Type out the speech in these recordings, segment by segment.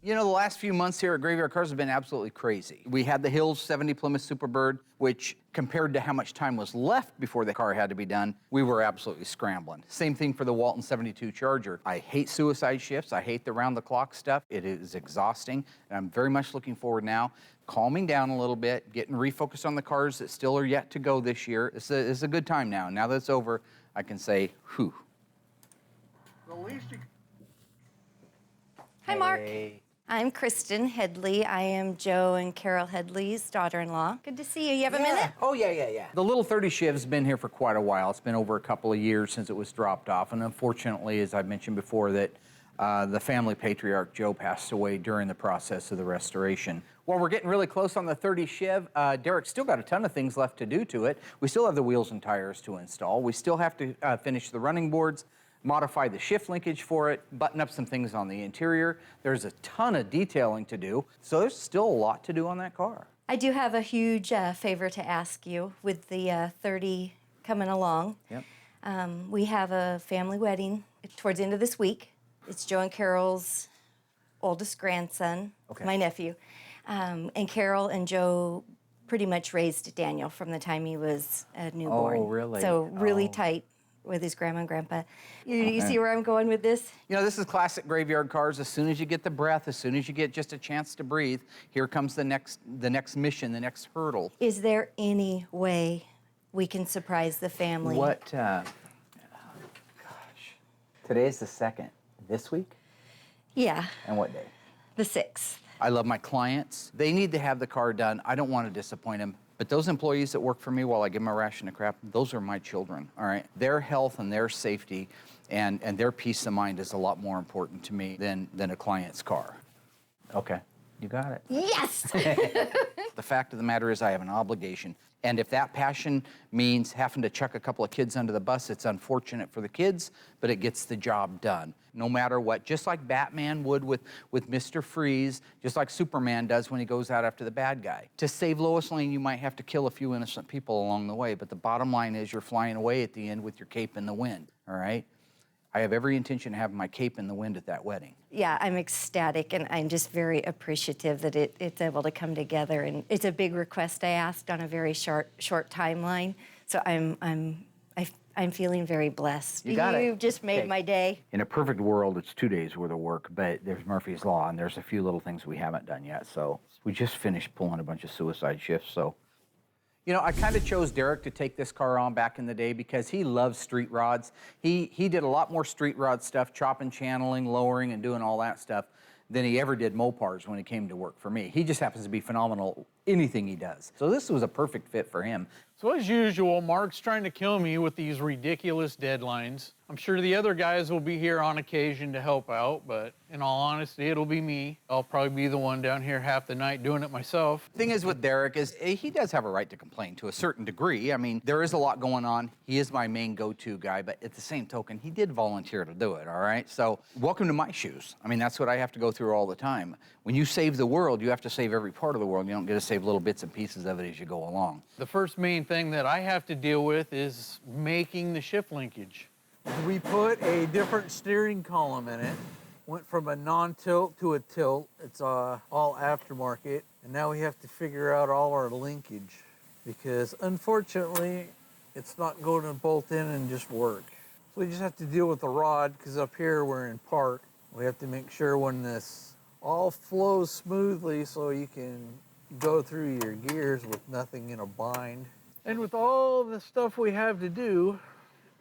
You know, the last few months here at Graveyard Carz have been absolutely crazy. We had the Hills 70 Plymouth Superbird, which compared to how much time was left before the car had to be done, we were absolutely scrambling. Same thing for the Walton 72 Charger. I hate suicide shifts. I hate the round-the-clock stuff. It is exhausting, and I'm very much looking forward now, calming down a little bit, getting refocused on the cars that still are yet to go this year. It's a good time now. Now that it's over, I can say, whew. The least you... Hi, Mark. I'm Kristen Headley. I am Joe and Carol Headley's daughter-in-law. Good to see you. You have a minute? Oh, yeah. The little 30 Chev's been here for quite a while. It's been over a couple of years since it was dropped off. And unfortunately, as I've mentioned before, that the family patriarch, Joe, passed away during the process of the restoration. While we're getting really close on the 30 Chev, Derek's still got a ton of things left to do to it. We still have the wheels and tires to install. We still have to finish the running boards, modify the shift linkage for it, button up some things on the interior. There's a ton of detailing to do, so there's still a lot to do on that car. I do have a huge favor to ask you with the 30 coming along. Yep. We have a family wedding towards the end of this week. It's Joe and Carol's oldest grandson, my nephew. And Carol and Joe pretty much raised Daniel from the time he was a newborn. Oh, really? So really tight with his grandma and grandpa. You see where I'm going with this? You know, this is classic Graveyard Carz. As soon as you get the breath, as soon as you get just a chance to breathe, here comes the next mission, the next hurdle. Is there any way we can surprise the family? What, gosh. Today's the 2nd. This week? Yeah. And what day? The 6th. I love my clients. They need to have the car done. I don't want to disappoint them. But those employees that work for me while I give them a ration of crap, those are my children, all right? Their health and their safety and their peace of mind is a lot more important to me than a client's car. Okay, you got it. Yes! The fact of the matter is I have an obligation. And if that passion means having to chuck a couple of kids under the bus, it's unfortunate for the kids, but it gets the job done. No matter what, just like Batman would with Mr. Freeze, just like Superman does when he goes out after the bad guy. To save Lois Lane, you might have to kill a few innocent people along the way, but the bottom line is you're flying away at the end with your cape in the wind, all right? I have every intention of having my cape in the wind at that wedding. Yeah, I'm ecstatic, and I'm just very appreciative that it's able to come together. And it's a big request I asked on a very short timeline. So I'm feeling very blessed. You got it. You've just made my day. In a perfect world, it's 2 days worth of work, but there's Murphy's Law, and there's a few little things we haven't done yet. So we just finished pulling a bunch of suicide shifts, so. You know, I kind of chose Derek to take this car on back in the day because he loves street rods. He did a lot more street rod stuff, chopping, channeling, lowering, and doing all that stuff than he ever did Mopars when he came to work for me. He just happens to be phenomenal anything he does. So this was a perfect fit for him. So as usual, Mark's trying to kill me with these ridiculous deadlines. I'm sure the other guys will be here on occasion to help out, but in all honesty, it'll be me. I'll probably be the one down here half the night doing it myself. Thing is with Derek is he does have a right to complain to a certain degree. I mean, there is a lot going on. He is my main go-to guy, but at the same token, he did volunteer to do it, all right? So welcome to my shoes. I mean, that's what I have to go through all the time. When you save the world, you have to save every part of the world. You don't get to save little bits and pieces of it as you go along. The first main thing that I have to deal with is making the shift linkage. We put a different steering column in it. Went from a non-tilt to a tilt. It's all aftermarket. And now we have to figure out all our linkage because unfortunately, it's not going to bolt in and just work. So we just have to deal with the rod because up here we're in park. We have to make sure when this all flows smoothly so you can go through your gears with nothing in a bind. And with all the stuff we have to do,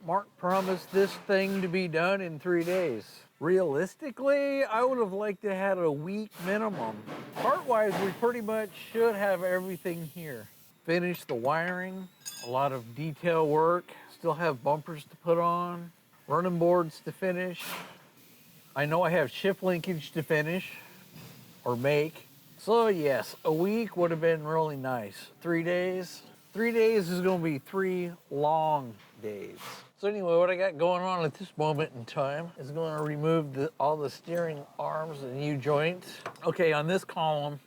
Mark promised this thing to be done in 3 days. Realistically, I would have liked to have a week minimum. Part-wise, we pretty much should have everything here. Finish the wiring, a lot of detail work, still have bumpers to put on, running boards to finish. I know I have shift linkage to finish or make. So yes, a week would have been really nice. 3 days? 3 days is gonna be 3 long days. So anyway, what I got going on at this moment in time is going to remove all the steering arms and U-joints. Okay, on this column,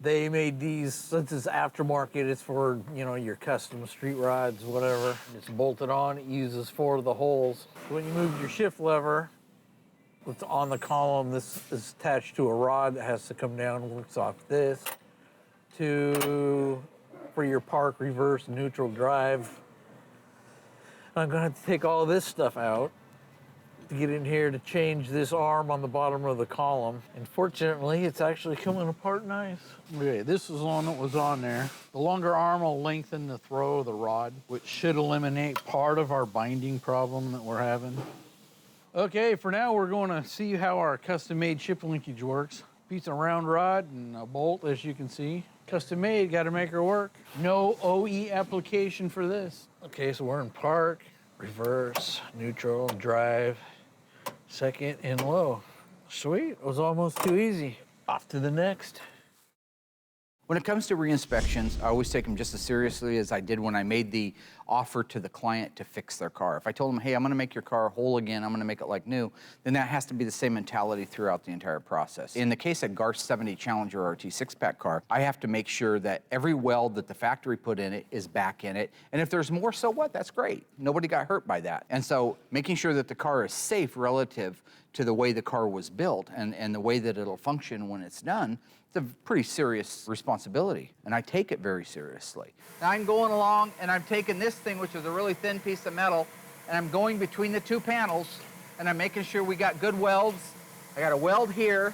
they made these, since it's aftermarket, it's for, you know, your custom street rods, whatever. It's bolted on, it uses 4 of the holes. When you move your shift lever, It's on the column. This is attached to a rod that has to come down, works off this for your park, reverse, neutral, drive. I'm gonna have to take all this stuff out to get in here to change this arm on the bottom of the column. And fortunately, it's actually coming apart nice. Okay, this is the one that was on there. The longer arm will lengthen the throw of the rod, which should eliminate part of our binding problem that we're having. Okay, for now, we're going to see how our custom-made ship linkage works. Piece of round rod and a bolt, as you can see. Custom made, got to make her work. No OE application for this. Okay, so we're in park, reverse, neutral, drive, second, and low. Sweet, it was almost too easy. Off to the next. When it comes to re-inspections, I always take them just as seriously as I did when I made the offer to the client to fix their car. If I told them, hey, I'm gonna make your car whole again, I'm gonna make it like new, then that has to be the same mentality throughout the entire process. In the case of Garth's 70 Challenger RT 6-pack car, I have to make sure that every weld that the factory put in it is back in it. And if there's more, so what? That's great. Nobody got hurt by that. And so making sure that the car is safe relative to the way the car was built and the way that it'll function when it's done, it's a pretty serious responsibility, and I take it very seriously. Now I'm going along, and I'm taking this thing, which is a really thin piece of metal, and I'm going between the two panels, and I'm making sure we got good welds. I got a weld here,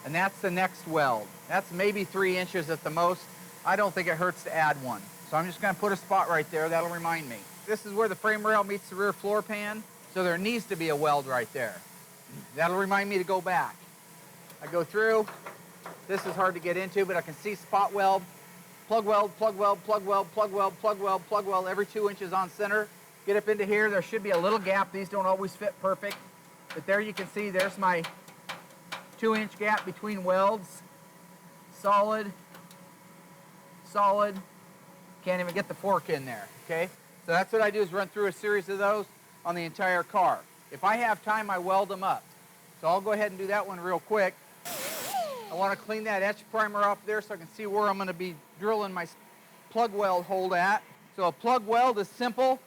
and that's the next weld. That's maybe 3 inches at the most. I don't think it hurts to add one. So I'm just gonna put a spot right there, that'll remind me. This is where the frame rail meets the rear floor pan, so there needs to be a weld right there. That'll remind me to go back. I go through. This is hard to get into, but I can see spot weld, plug weld, plug weld, plug weld, plug weld, plug weld, plug weld, every 2 inches on center. Get up into here, there should be a little gap. These don't always fit perfect, but there you can see there's my 2-inch gap between welds. Solid, solid. Can't even get the fork in there, okay? So that's what I do, is run through a series of those on the entire car. If I have time, I weld them up. So I'll go ahead and do that one real quick. I want to clean that etch primer off there so I can see where I'm going to be drilling my plug weld hole at. So a plug weld is simple.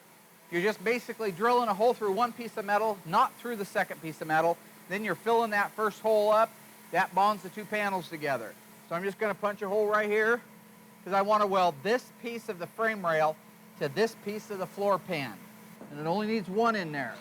You're just basically drilling a hole through one piece of metal, not through the second piece of metal. Then you're filling that first hole up. That bonds the two panels together. So I'm just going to punch a hole right here because I want to weld this piece of the frame rail to this piece of the floor pan. And it only needs one in there.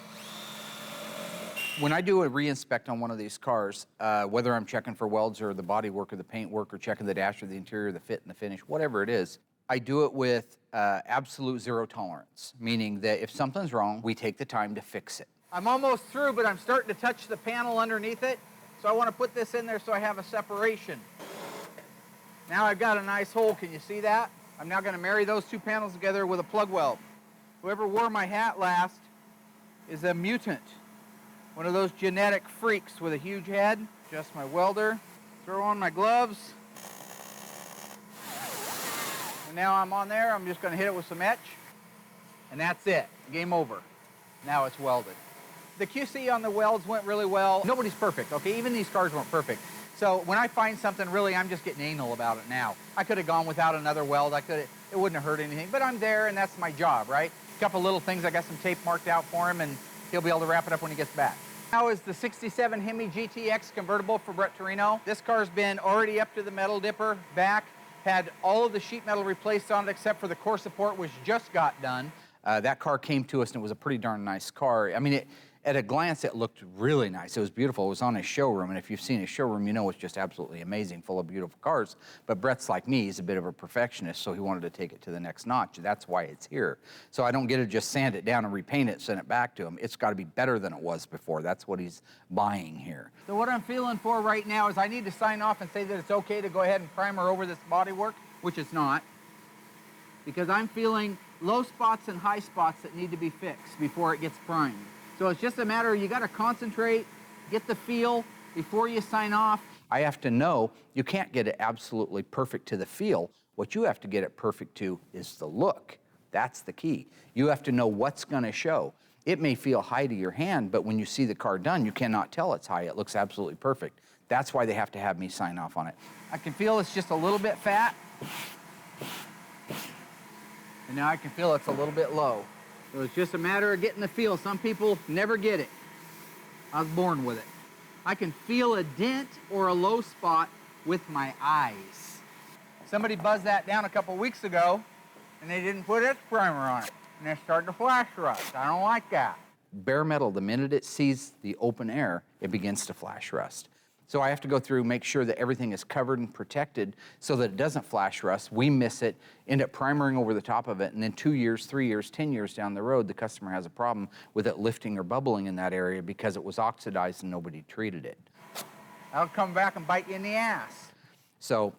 When I do a re-inspect on one of these cars, whether I'm checking for welds or the body work or the paint work or checking the dash or the interior, the fit and the finish, whatever it is, I do it with absolute zero tolerance, meaning that if something's wrong, we take the time to fix it. I'm almost through, but I'm starting to touch the panel underneath it, so I want to put this in there so I have a separation. Now I've got a nice hole, can you see that? I'm now going to marry those two panels together with a plug weld. Whoever wore my hat last is a mutant. One of those genetic freaks with a huge head. Adjust my welder, throw on my gloves. And now I'm on there, I'm just gonna hit it with some etch. And that's it, game over. Now it's welded. The QC on the welds went really well. Nobody's perfect, okay? Even these cars weren't perfect. So when I find something, really, I'm just getting anal about it now. I could have gone without another weld. It wouldn't have hurt anything, but I'm there and that's my job, right? A couple little things, I got some tape marked out for him and he'll be able to wrap it up when he gets back. Now is the 67 Hemi GTX convertible for Brett Torino. This car's been already up to the metal dipper, back, had all of the sheet metal replaced on it except for the core support, which just got done. That car came to us and it was a pretty darn nice car. I mean, at a glance, it looked really nice. It was beautiful. It was on his showroom, and if you've seen his showroom, you know it's just absolutely amazing, full of beautiful cars. But Brett's like me, he's a bit of a perfectionist, so he wanted to take it to the next notch. That's why it's here. So I don't get to just sand it down and repaint it, send it back to him. It's got to be better than it was before. That's what he's buying here. So what I'm feeling for right now is I need to sign off and say that it's okay to go ahead and primer over this bodywork, which it's not, because I'm feeling low spots and high spots that need to be fixed before it gets primed. So it's just a matter of you got to concentrate, get the feel before you sign off. I have to know you can't get it absolutely perfect to the feel. What you have to get it perfect to is the look. That's the key. You have to know what's going to show. It may feel high to your hand, but when you see the car done, you cannot tell it's high. It looks absolutely perfect. That's why they have to have me sign off on it. I can feel it's just a little bit fat. And now I can feel it's a little bit low. So it's just a matter of getting the feel. Some people never get it. I was born with it. I can feel a dent or a low spot with my eyes. Somebody buzzed that down a couple weeks ago, and they didn't put X primer on it, and it started to flash rust. I don't like that. Bare metal, the minute it sees the open air, it begins to flash rust. So I have to go through, make sure that everything is covered and protected so that it doesn't flash rust. We miss it, end up primering over the top of it, and then 2 years, 3 years, 10 years down the road, the customer has a problem with it lifting or bubbling in that area because it was oxidized and nobody treated it. That'll come back and bite you in the ass. So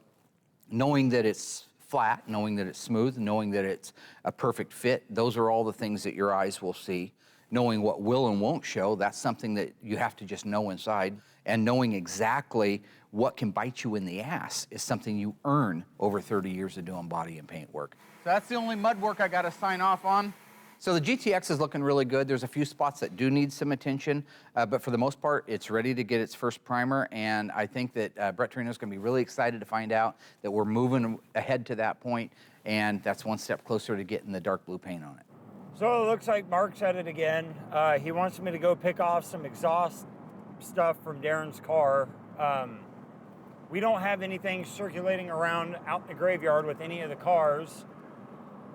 knowing that it's flat, knowing that it's smooth, knowing that it's a perfect fit, those are all the things that your eyes will see. Knowing what will and won't show, that's something that you have to just know inside. And knowing exactly what can bite you in the ass is something you earn over 30 years of doing body and paint work. So that's the only mud work I got to sign off on. So the GTX is looking really good. There's a few spots that do need some attention, but for the most part, it's ready to get its first primer, and I think that Brett Torino's going to be really excited to find out that we're moving ahead to that point, and that's one step closer to getting the dark blue paint on it. So it looks like Mark's at it again. He wants me to go pick off some exhaust stuff from Darren's car. We don't have anything circulating around out in the graveyard with any of the cars.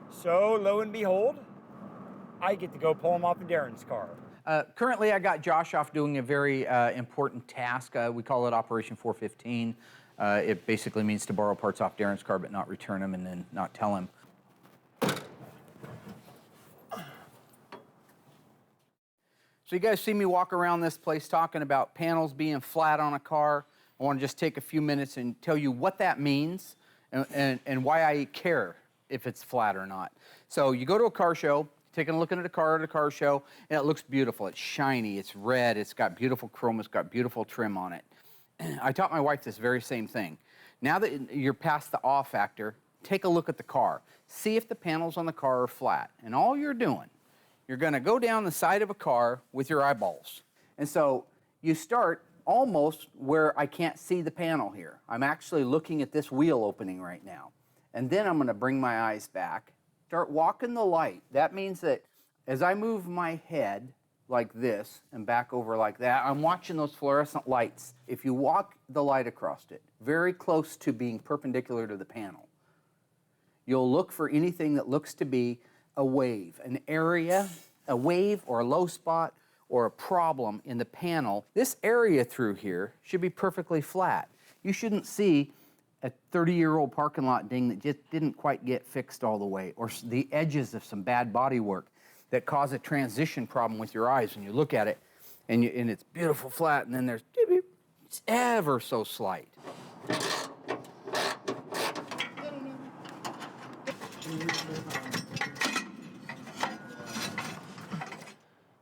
So lo and behold, I get to go pull them off of Darren's car. Currently, I got Josh off doing a very important task. We call it Operation 415. It basically means to borrow parts off Darren's car but not return them and then not tell him. So you guys see me walk around this place talking about panels being flat on a car. I want to just take a few minutes and tell you what that means and why I care if it's flat or not. So you go to a car show, taking a look at a car at a car show, and it looks beautiful. It's shiny, it's red, it's got beautiful chrome, it's got beautiful trim on it. I taught my wife this very same thing. Now that you're past the awe factor, take a look at the car. See if the panels on the car are flat. And all you're doing, you're going to go down the side of a car with your eyeballs. And so you start almost where I can't see the panel here. I'm actually looking at this wheel opening right now. And then I'm going to bring my eyes back, start walking the light. That means that as I move my head like this and back over like that, I'm watching those fluorescent lights. If you walk the light across it, very close to being perpendicular to the panel, you'll look for anything that looks to be a wave, an area, a wave or a low spot or a problem in the panel. This area through here should be perfectly flat. You shouldn't see a 30-year-old parking lot ding that just didn't quite get fixed all the way, or the edges of some bad body work that cause a transition problem with your eyes when you look at it and it's beautiful flat, and then there's it's ever so slight.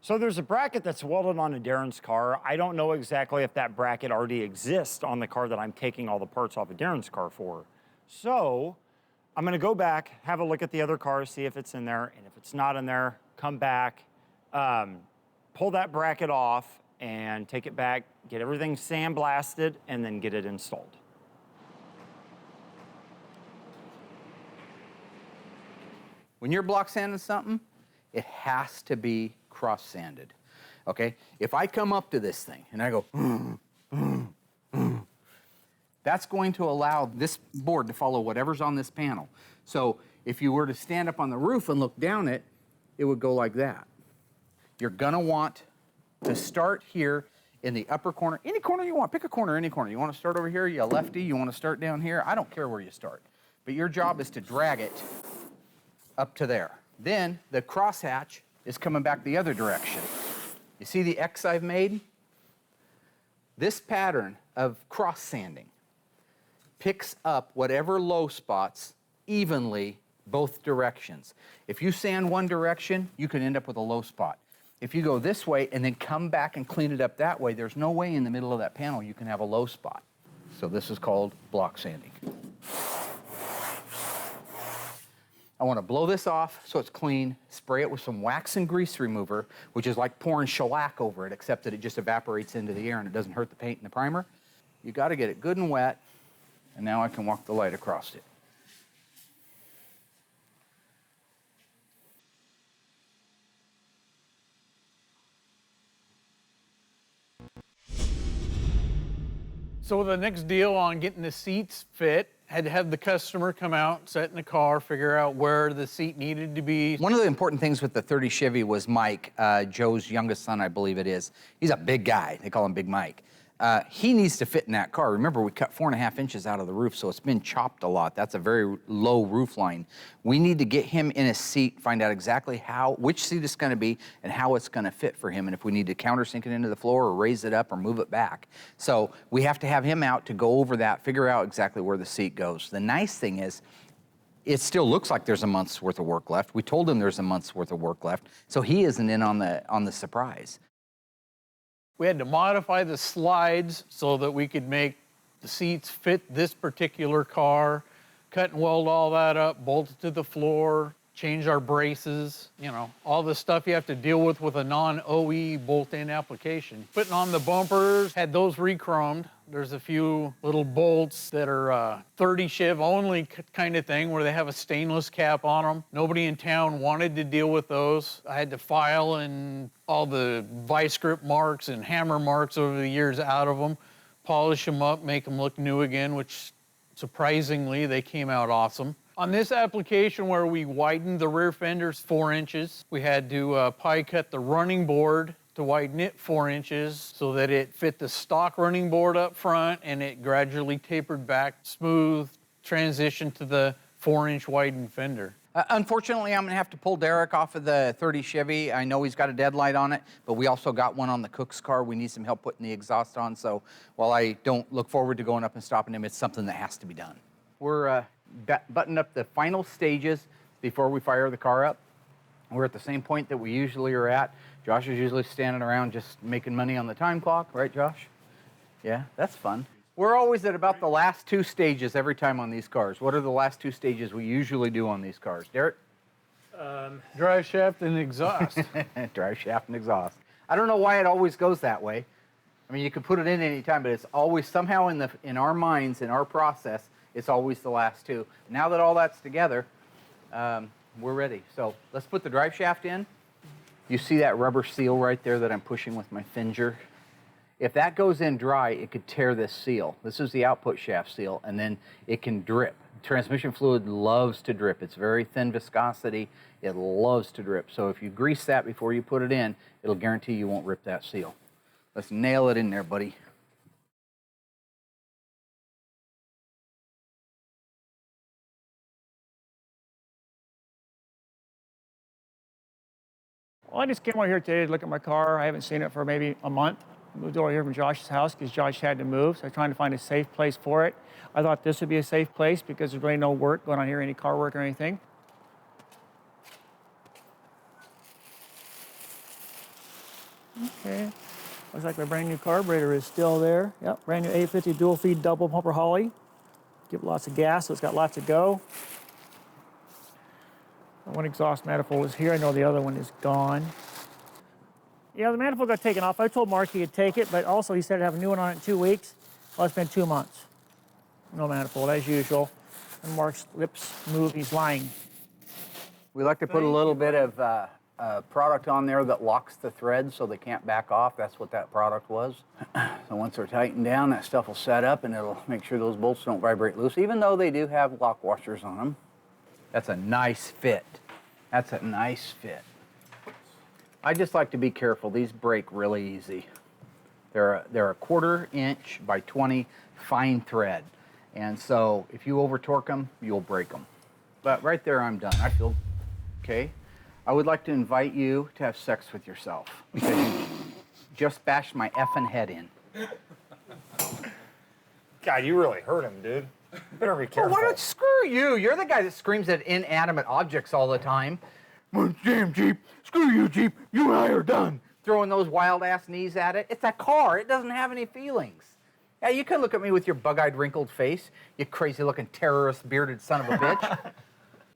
So there's a bracket that's welded onto Darren's car. I don't know exactly if that bracket already exists on the car that I'm taking all the parts off of Darren's car for. So I'm gonna go back, have a look at the other cars, see if it's in there, and if it's not in there, come back, pull that bracket off and take it back, get everything sandblasted, and then get it installed. When you're block sanding something, it has to be cross-sanded, okay? If I come up to this thing and I go, that's going to allow this board to follow whatever's on this panel. So if you were to stand up on the roof and look down it, it would go like that. You're gonna want to start here in the upper corner, any corner you want, pick a corner, any corner. You wanna start over here, you lefty, you wanna start down here, I don't care where you start. But your job is to drag it up to there. Then the crosshatch is coming back the other direction. You see the X I've made? This pattern of cross sanding picks up whatever low spots evenly both directions. If you sand one direction, you can end up with a low spot. If you go this way and then come back and clean it up that way, there's no way in the middle of that panel you can have a low spot. So this is called block sanding. I want to blow this off so it's clean, spray it with some wax and grease remover, which is like pouring shellac over it, except that it just evaporates into the air and it doesn't hurt the paint and the primer. You got to get it good and wet, and now I can walk the light across it. So the next deal on getting the seats fit, had to have the customer come out, sit in the car, figure out where the seat needed to be. One of the important things with the 30 Chevy was Mike, Joe's youngest son, I believe it is. He's a big guy. They call him Big Mike. He needs to fit in that car. Remember, we cut 4.5 inches out of the roof, so it's been chopped a lot. That's a very low roof line. We need to get him in a seat, find out exactly which seat it's gonna be and how it's gonna fit for him, and if we need to countersink it into the floor or raise it up or move it back. So we have to have him out to go over that, figure out exactly where the seat goes. The nice thing is, it still looks like there's a month's worth of work left. We told him there's a month's worth of work left, so he isn't in on the surprise. We had to modify the slides so that we could make the seats fit this particular car, cut and weld all that up, bolt it to the floor, change our braces, you know, all the stuff you have to deal with a non-OE bolt-in application. Putting on the bumpers, had those re-chromed. There's a few little bolts that are 30 Chev only kind of thing where they have a stainless cap on them. Nobody in town wanted to deal with those. I had to file and all the vice grip marks and hammer marks over the years out of them, polish them up, make them look new again, which surprisingly, they came out awesome. On this application where we widened the rear fenders 4 inches, we had to pie cut the running board to widen it 4 inches so that it fit the stock running board up front and it gradually tapered back, smooth transition to the 4-inch widened fender. Unfortunately, I'm gonna have to pull Derek off of the 30 Chevy. I know he's got a deadlight on it, but we also got one on the Cook's car. We need some help putting the exhaust on, so while I don't look forward to going up and stopping him, it's something that has to be done. We're buttoned up the final stages before we fire the car up. We're at the same point that we usually are at. Josh is usually standing around just making money on the time clock, right, Josh? Yeah, that's fun. We're always at about the last 2 stages every time on these cars. What are the last 2 stages we usually do on these cars? Derek? Drive shaft and exhaust. Drive shaft and exhaust. I don't know why it always goes that way. I mean, you could put it in any time, but it's always somehow in our minds, in our process, it's always the last 2. Now that all that's together, we're ready. So let's put the drive shaft in. You see that rubber seal right there that I'm pushing with my finger? If that goes in dry, it could tear this seal. This is the output shaft seal, and then it can drip. Transmission fluid loves to drip. It's very thin viscosity. It loves to drip. So if you grease that before you put it in, it'll guarantee you won't rip that seal. Let's nail it in there, buddy. Well, I just came over here today to look at my car. I haven't seen it for maybe a month. Moved over here from Josh's house because Josh had to move, so I'm trying to find a safe place for it. I thought this would be a safe place because there's really no work going on here, any car work or anything. Okay, looks like my brand new carburetor is still there. Yep, brand new 850 dual feed double pumper Holly. Give it lots of gas, so it's got lots to go. One exhaust manifold is here. I know the other one is gone. Yeah, the manifold got taken off. I told Mark he could take it, but also he said to have a new one on it in 2 weeks. Well, it's been 2 months. No manifold, as usual. And Mark's lips move, he's lying. We like to put a little bit of product on there that locks the threads so they can't back off. That's what that product was. So once they're tightened down, that stuff will set up and it'll make sure those bolts don't vibrate loose, even though they do have lock washers on them. That's a nice fit. That's a nice fit. I just like to be careful. These break really easy. They're a 1/4 inch by 20 fine thread. And so if you over torque them, you'll break them. But right there, I'm done. I feel okay. I would like to invite you to have sex with yourself because you just bashed my effing head in. God, you really hurt him, dude. You better be careful. Well, why don't screw you? You're the guy that screams at inanimate objects all the time. Damn Jeep, screw you Jeep, you and I are done. Throwing those wild ass knees at it. It's a car, it doesn't have any feelings. Yeah, you can look at me with your bug-eyed wrinkled face, you crazy looking terrorist bearded son of a bitch.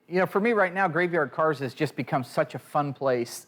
You know, for me right now, Graveyard Carz has just become such a fun place.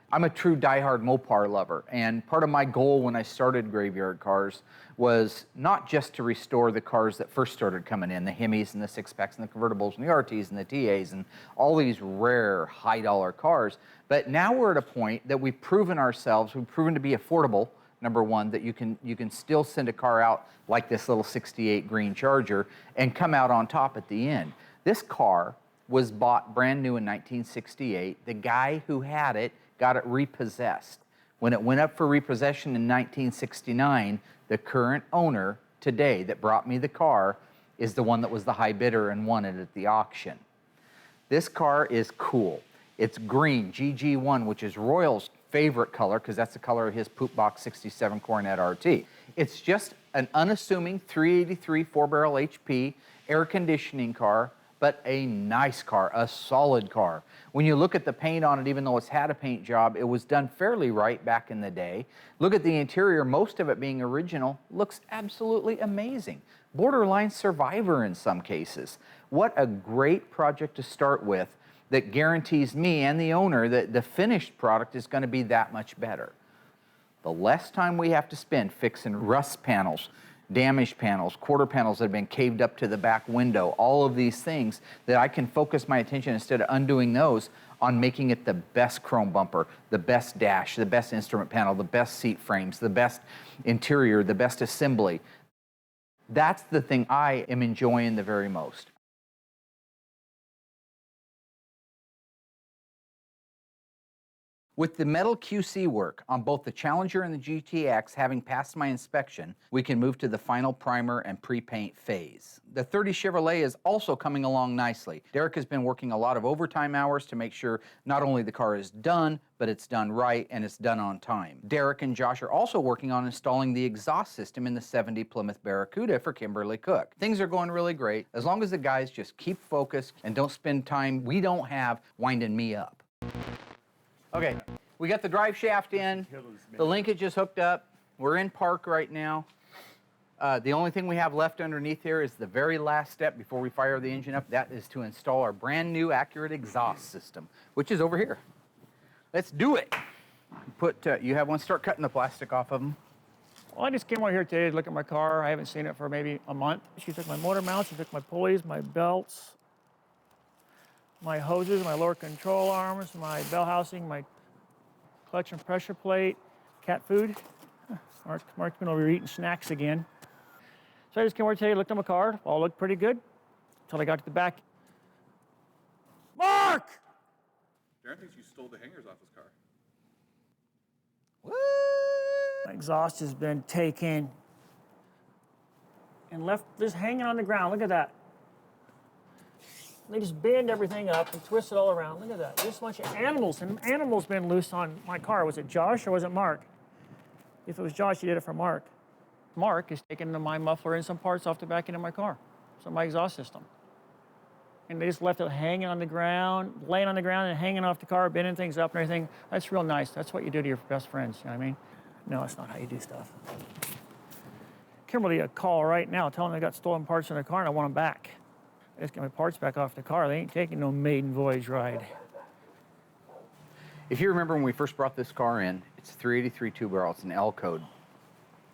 I'm a true diehard Mopar lover, and part of my goal when I started Graveyard Carz was not just to restore the cars that first started coming in, the Hemis and the 6-packs and the convertibles and the RTs and the TAs and all these rare high-dollar cars, but now we're at a point that we've proven ourselves, we've proven to be affordable, number one, that you can still send a car out like this little 68 green Charger and come out on top at the end. This car was bought brand new in 1968. The guy who had it got it repossessed. When it went up for repossession in 1969, the current owner today that brought me the car is the one that was the high bidder and won it at the auction. This car is cool. It's green, GG1, which is Royal's favorite color because that's the color of his Poop Box 67 Coronet RT. It's just an unassuming 383 4-barrel HP air conditioning car, but a nice car, a solid car. When you look at the paint on it, even though it's had a paint job, it was done fairly right back in the day. Look at the interior, most of it being original, looks absolutely amazing. Borderline survivor in some cases. What a great project to start with that guarantees me and the owner that the finished product is going to be that much better. The less time we have to spend fixing rust panels, damaged panels, quarter panels that have been caved up to the back window, all of these things, that I can focus my attention instead of undoing those on making it the best chrome bumper, the best dash, the best instrument panel, the best seat frames, the best interior, the best assembly. That's the thing I am enjoying the very most. With the metal QC work on both the Challenger and the GTX having passed my inspection, we can move to the final primer and pre-paint phase. The 30 Chevrolet is also coming along nicely. Derek has been working a lot of overtime hours to make sure not only the car is done, but it's done right and it's done on time. Derek and Josh are also working on installing the exhaust system in the 70 Plymouth Barracuda for Kimberly Cook. Things are going really great as long as the guys just keep focused and don't spend time we don't have winding me up. Okay, we got the drive shaft in, the linkage is hooked up, we're in park right now. The only thing we have left underneath here is the very last step before we fire the engine up. That is to install our brand new accurate exhaust system, which is over here. Let's do it. You have one, start cutting the plastic off of them. Well, I just came out here today to look at my car. I haven't seen it for maybe a month. She took my motor mounts, she took my pulleys, my belts, my hoses, my lower control arms, my bell housing, my clutch and pressure plate, cat food. Mark's been over here eating snacks again. So I just came over today, looked at my car, all looked pretty good, until I got to the back. Mark! Darren thinks you stole the hangers off his car. What? My exhaust has been taken and left just hanging on the ground. Look at that. They just bend everything up and twist it all around. Look at that. Just a bunch of animals. And animals been loose on my car. Was it Josh or was it Mark? If it was Josh, he did it for Mark. Mark is taking my muffler and some parts off the back end of my car. So my exhaust system. And they just left it hanging on the ground, laying on the ground and hanging off the car, bending things up and everything. That's real nice. That's what you do to your best friends, you know what I mean? No, that's not how you do stuff. Kimberly a call right now telling them I got stolen parts in their car and I want them back. I just get my parts back off the car. They ain't taking no maiden voyage ride. If you remember when we first brought this car in, it's 383 two-barrel, it's an L code.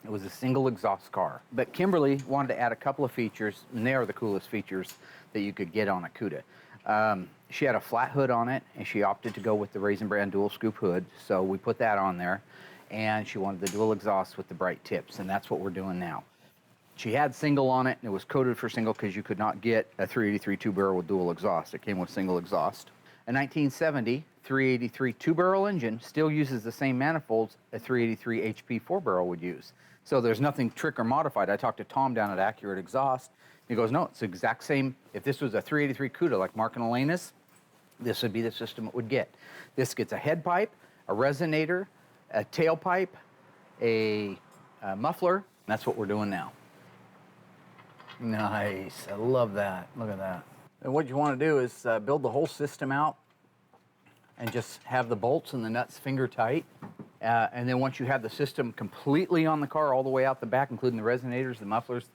It was a single exhaust car. But Kimberly wanted to add a couple of features, and they are the coolest features that you could get on a CUDA. She had a flat hood on it, and she opted to go with the Raisin Brand dual scoop hood, so we put that on there. And she wanted the dual exhaust with the bright tips, and that's what we're doing now. She had single on it, and it was coded for single because you could not get a 383 two-barrel with dual exhaust. It came with single exhaust. A 1970 383 two-barrel engine still uses the same manifolds a 383 HP four-barrel would use. So there's nothing trick or modified. I talked to Tom down at Accurate Exhaust. He goes, no, it's the exact same. If this was a 383 CUDA like Mark and Elena's, this would be the system it would get. This gets a head pipe, a resonator, a tailpipe, a muffler, and that's what we're doing now. Nice, I love that, look at that. And what you want to do is build the whole system out and just have the bolts and the nuts finger tight. And then once you have the system completely on the car all the way out the back, including the resonators, the mufflers,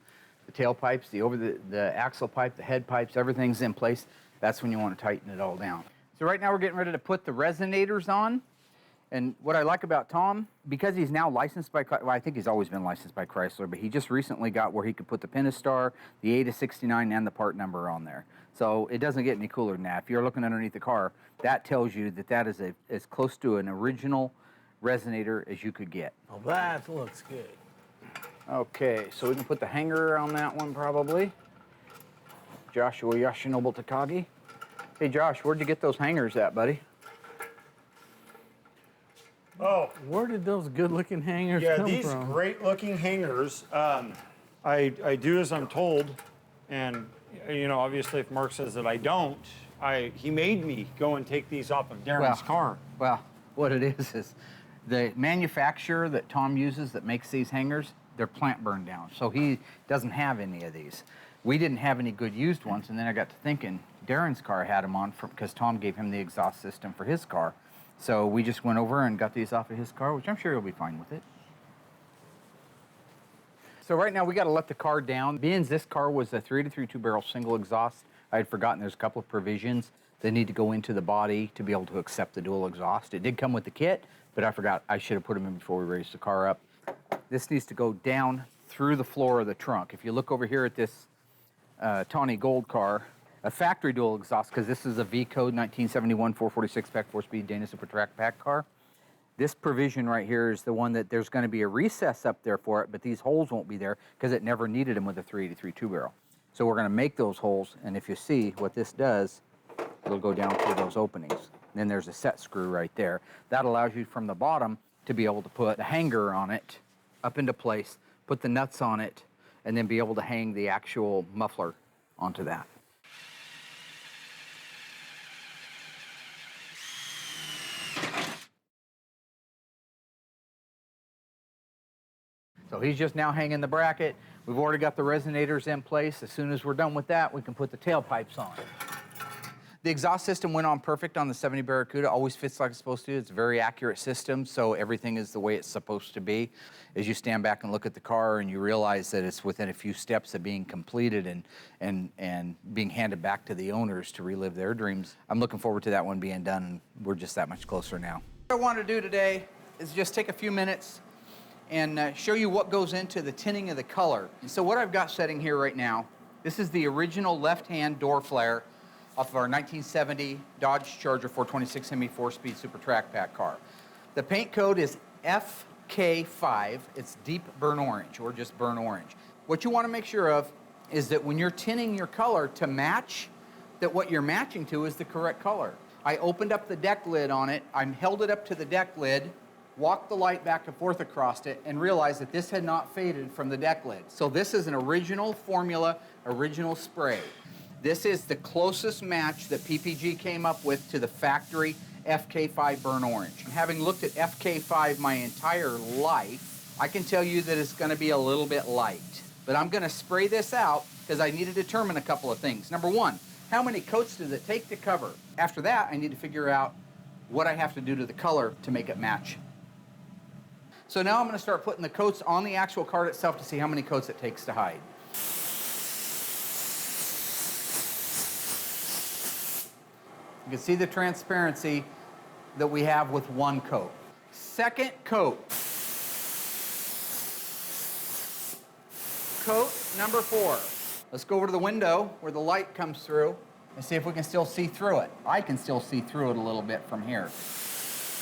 the tailpipes, the axle pipe, the head pipes, everything's in place, that's when you want to tighten it all down. So right now we're getting ready to put the resonators on. And what I like about Tom, because he's now licensed by, well, I think he's always been licensed by Chrysler, but he just recently got where he could put the Pentastar, the A to 69, and the part number on there. So it doesn't get any cooler than that. If you're looking underneath the car, that tells you that that is as close to an original resonator as you could get. Oh, that looks good. Okay, so we can put the hanger on that one probably. Joshua Yoshinobu Takagi. Hey Josh, where'd you get those hangers at, buddy? Oh, Where did those good-looking hangers yeah, come these from? great-looking hangers. I do as I'm told, and you know, obviously, if Mark says that I don't, he made me go and take these off of Darren's car. Well, what it is the manufacturer that Tom uses that makes these hangers, they're plant burned down, so he doesn't have any of these. We didn't have any good used ones, and then I got to thinking, Darren's car had them on because Tom gave him the exhaust system for his car. So we just went over and got these off of his car, which I'm sure he'll be fine with it. So right now we got to let the car down. Being this car was a 3-3 two-barrel single exhaust, I had forgotten there's a couple of provisions that need to go into the body to be able to accept the dual exhaust. It did come with the kit, but I forgot I should have put them in before we raised the car up. This needs to go down through the floor of the trunk. If you look over here at this tawny gold car, a factory dual exhaust, because this is a V-code 1971 446 pack 4-speed Dana Super Track pack car. This provision right here is the one that there's going to be a recess up there for it, but these holes won't be there because it never needed them with a 383 two-barrel. So we're going to make those holes, and if you see what this does, it'll go down through those openings. Then there's a set screw right there. That allows you from the bottom to be able to put the hanger on it up into place, put the nuts on it, and then be able to hang the actual muffler onto that. So he's just now hanging the bracket. We've already got the resonators in place. As soon as we're done with that, we can put the tailpipes on. The exhaust system went on perfect on the 70 Barracuda. Always fits like it's supposed to. It's a very accurate system, so everything is the way it's supposed to be. As you stand back and look at the car and you realize that it's within a few steps of being completed and being handed back to the owners to relive their dreams, I'm looking forward to that one being done, and we're just that much closer now. What I want to do today is just take a few minutes and show you what goes into the tinting of the color. And so what I've got setting here right now, this is the original left-hand door flare off of our 1970 Dodge Charger 426 Hemi 4-speed Super Track Pack car. The paint code is FK5. It's deep burnt orange, or just burnt orange. What you want to make sure of is that when you're tinting your color to match, that what you're matching to is the correct color. I opened up the deck lid on it, I held it up to the deck lid, walked the light back and forth across it, and realized that this had not faded from the deck lid. So this is an original formula, original spray. This is the closest match that PPG came up with to the factory FK5 burnt orange. Having looked at FK5 my entire life, I can tell you that it's going to be a little bit light. But I'm going to spray this out because I need to determine a couple of things. Number one, how many coats does it take to cover? After that, I need to figure out what I have to do to the color to make it match. So now I'm going to start putting the coats on the actual card itself to see how many coats it takes to hide. You can see the transparency that we have with one coat. Second coat. Coat number 4. Let's go over to the window where the light comes through and see if we can still see through it. I can still see through it a little bit from here.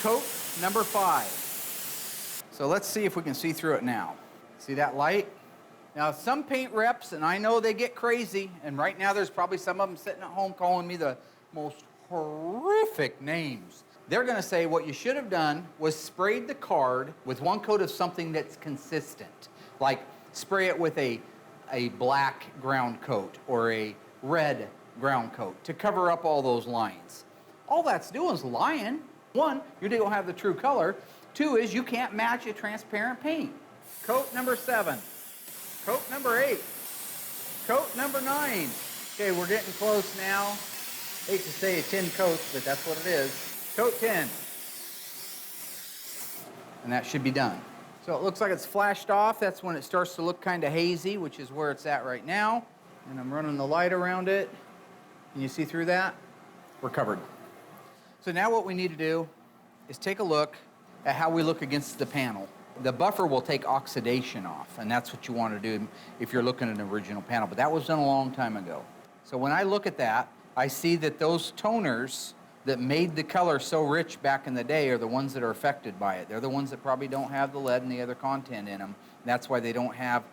Coat number 5. So let's see if we can see through it now. See that light? Now some paint reps, and I know they get crazy, and right now there's probably some of them sitting at home calling me the most horrific names. They're going to say what you should have done was sprayed the card with one coat of something that's consistent. Like spray it with a black ground coat or a red ground coat to cover up all those lines. All that's doing is lying. One, you don't have the true color. 2 is you can't match a transparent paint. Coat number 7. Coat number 8. Coat number 9. Okay, we're getting close now. Hate to say 10 coats, but that's what it is. Coat 10. And that should be done. So it looks like it's flashed off. That's when it starts to look kind of hazy, which is where it's at right now. And I'm running the light around it. Can you see through that? We're covered. So now what we need to do is take a look at how we look against the panel. The buffer will take oxidation off, and that's what you want to do if you're looking at an original panel, but that was done a long time ago. So when I look at that, I see that those toners that made the color so rich back in the day are the ones that are affected by it. They're the ones that probably don't have the lead and the other content in them. That's why they don't have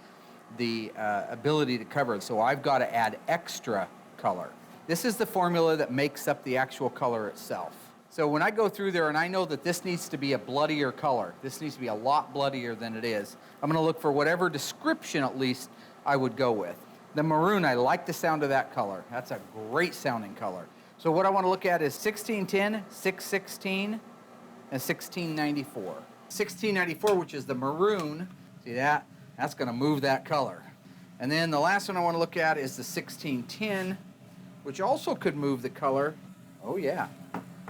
the ability to cover it. So I've got to add extra color. This is the formula that makes up the actual color itself. So when I go through there and I know that this needs to be a bloodier color, this needs to be a lot bloodier than it is, I'm going to look for whatever description at least I would go with. The maroon, I like the sound of that color. That's a great sounding color. So what I want to look at is 1610, 616, and 1694. 1694, which is the maroon, see that? That's going to move that color. And then the last one I want to look at is the 1610, which also could move the color. Oh yeah,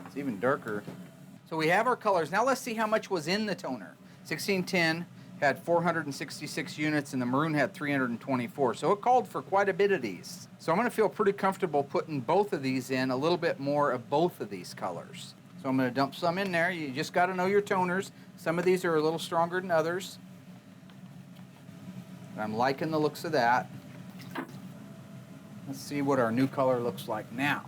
it's even darker. So we have our colors. Now let's see how much was in the toner. 1610 had 466 units and the maroon had 324. So it called for quite a bit of these. So I'm going to feel pretty comfortable putting both of these in, a little bit more of both of these colors. So I'm going to dump some in there. You just got to know your toners. Some of these are a little stronger than others. I'm liking the looks of that. Let's see what our new color looks like now.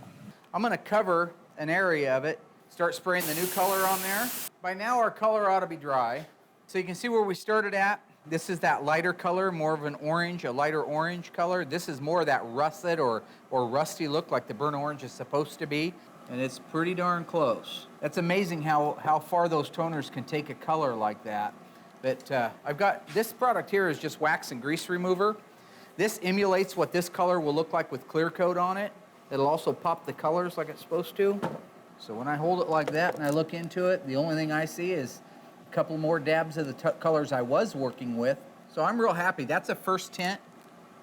I'm going to cover an area of it, start spraying the new color on there. By now our color ought to be dry. So you can see where we started at. This is that lighter color, more of an orange, a lighter orange color. This is more of that russet or rusty look like the burnt orange is supposed to be. And it's pretty darn close. That's amazing how far those toners can take a color like that. But I've got, this product here is just wax and grease remover. This emulates what this color will look like with clear coat on it. It'll also pop the colors like it's supposed to. So when I hold it like that and I look into it, the only thing I see is a couple more dabs of the colors I was working with. So I'm real happy. That's a first tint.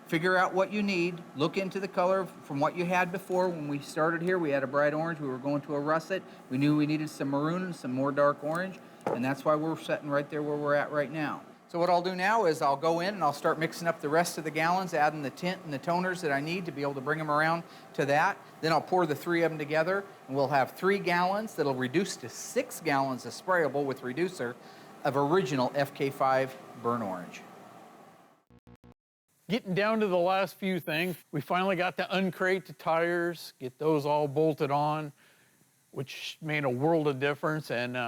Figure out what you need. Look into the color from what you had before. When we started here, we had a bright orange. We were going to a russet. We knew we needed some maroon and some more dark orange. And that's why we're sitting right there where we're at right now. So what I'll do now is I'll go in and I'll start mixing up the rest of the gallons, adding the tint and the toners that I need to be able to bring them around to that. Then I'll pour the 3 of them together, and we'll have 3 gallons that'll reduce to 6 gallons of sprayable with reducer of original FK5 burnt orange. Getting down to the last few things, we finally got to uncrate the tires, get those all bolted on, which made a world of difference. And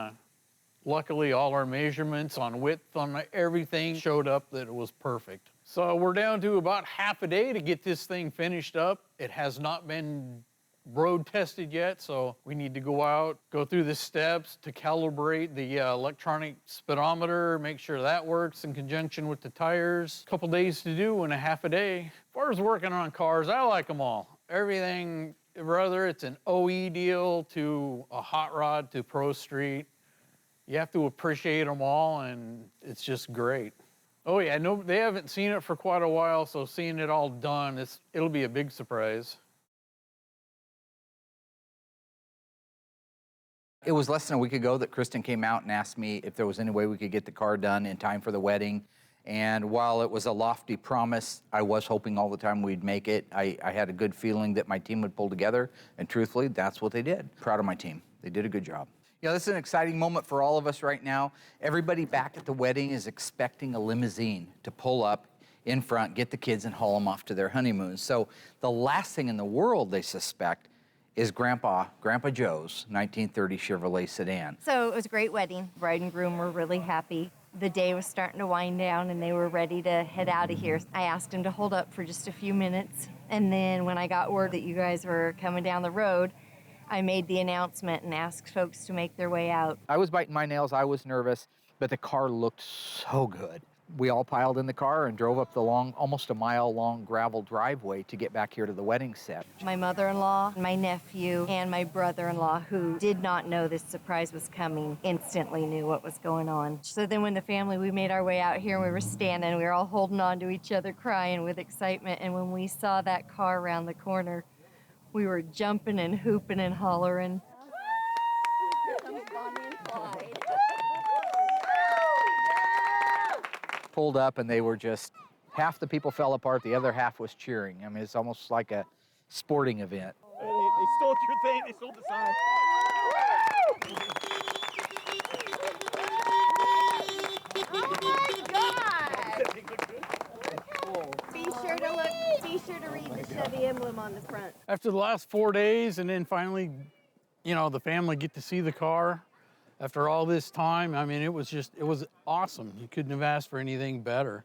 luckily, all our measurements on width on everything showed up that it was perfect. So we're down to about half a day to get this thing finished up. It has not been road tested yet, so we need to go out, go through the steps to calibrate the electronic speedometer, make sure that works in conjunction with the tires. A couple days to do in a half a day. As far as working on cars, I like them all. Everything, whether it's an OE deal to a hot rod to Pro Street, you have to appreciate them all, and it's just great. Oh yeah, no, they haven't seen it for quite a while, so seeing it all done, it'll be a big surprise. It was less than a week ago that Kristen came out and asked me if there was any way we could get the car done in time for the wedding. And while it was a lofty promise, I was hoping all the time we'd make it. I had a good feeling that my team would pull together, and truthfully, that's what they did. Proud of my team. They did a good job. You know, this is an exciting moment for all of us right now. Everybody back at the wedding is expecting a limousine to pull up in front, get the kids, and haul them off to their honeymoon. So the last thing in the world they suspect is Grandpa Joe's 1930 Chevrolet sedan. So it was a great wedding. Bride and groom were really happy. The day was starting to wind down and they were ready to head out of here. I asked him to hold up for just a few minutes. And then when I got word that you guys were coming down the road, I made the announcement and asked folks to make their way out. I was biting my nails, I was nervous, but the car looked so good. We all piled in the car and drove up the long, almost a mile-long gravel driveway to get back here to the wedding set. My mother-in-law, my nephew, and my brother-in-law, who did not know this surprise was coming, instantly knew what was going on. So then when the family, we made our way out here and we were standing, we were all holding on to each other, crying with excitement. And when we saw that car around the corner, we were jumping and hooping and hollering. Pulled up and they were just, half the people fell apart, the other half was cheering. I mean, it's almost like a sporting event. They stole your thing, they stole the sign. Oh my God! Be sure to read the Chevy emblem on the front. After the last 4 days and then finally you know, the family get to see the car after all this time. I mean, it was awesome. You couldn't have asked for anything better.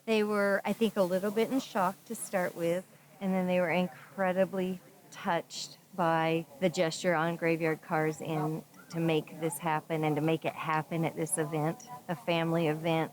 They were, I think, a little bit in shock to start with, and then they were incredibly touched by the gesture on Graveyard Carz and to make this happen and to make it happen at this event, a family event.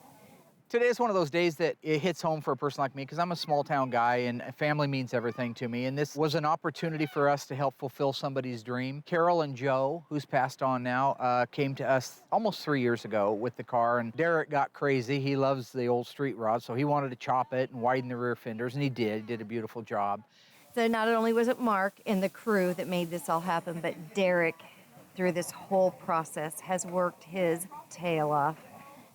Today is one of those days that it hits home for a person like me because I'm a small town guy and family means everything to me. And this was an opportunity for us to help fulfill somebody's dream. Carol and Joe, who's passed on now, came to us almost 3 years ago with the car. And Derek got crazy. He loves the old street rod, so he wanted to chop it and widen the rear fenders, and he did a beautiful job. So not only was it Mark and the crew that made this all happen, but Derek, through this whole process, has worked his tail off.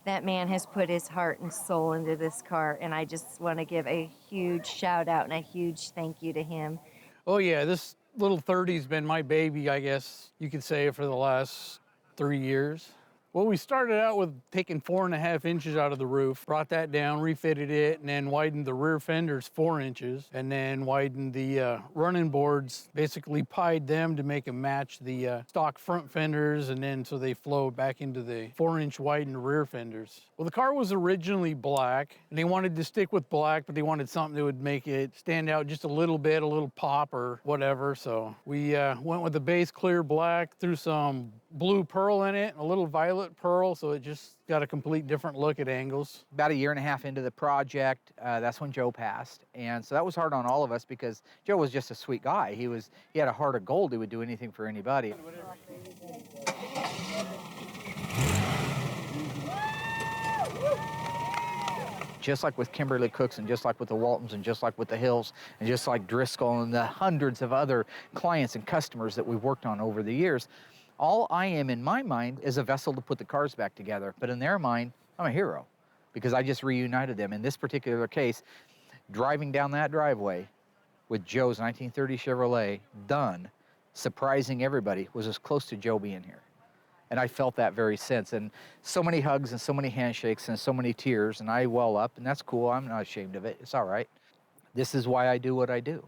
That man has put his heart and soul into this car, and I just want to give a huge shout out and a huge thank you to him. Oh yeah, this little 30's been my baby, I guess you could say, for the last 3 years. Well, we started out with taking 4.5 inches out of the roof, brought that down, refitted it, and then widened the rear fenders 4 inches, and then widened the running boards, basically pied them to make them match the stock front fenders, and then so they flow back into the 4-inch widened rear fenders. Well, the car was originally black, and they wanted to stick with black, but they wanted something that would make it stand out just a little bit, a little pop or whatever, so we went with the base clear black, threw some blue pearl in it, a little violet pearl, so it just got a complete different look at angles. About 1.5 years into the project, that's when Joe passed. And so that was hard on all of us because Joe was just a sweet guy. He had a heart of gold. He would do anything for anybody. Just like with Kimberly Cooks and just like with the Waltons and just like with the Hills and just like Driscoll and the hundreds of other clients and customers that we've worked on over the years, all I am in my mind is a vessel to put the cars back together. But in their mind, I'm a hero because I just reunited them. In this particular case, driving down that driveway with Joe's 1930 Chevrolet done, surprising everybody, was as close to Joe being here. And I felt that very sense. And so many hugs and so many handshakes and so many tears, and I well up, and that's cool. I'm not ashamed of it. It's all right. This is why I do what I do.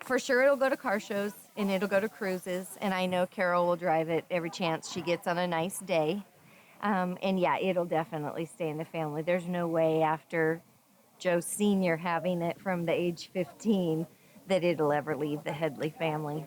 For sure it'll go to car shows and it'll go to cruises, and I know Carol will drive it every chance she gets on a nice day. And yeah, it'll definitely stay in the family. There's no way after Joe Sr. having it from the age 15 that it'll ever leave the Headley family.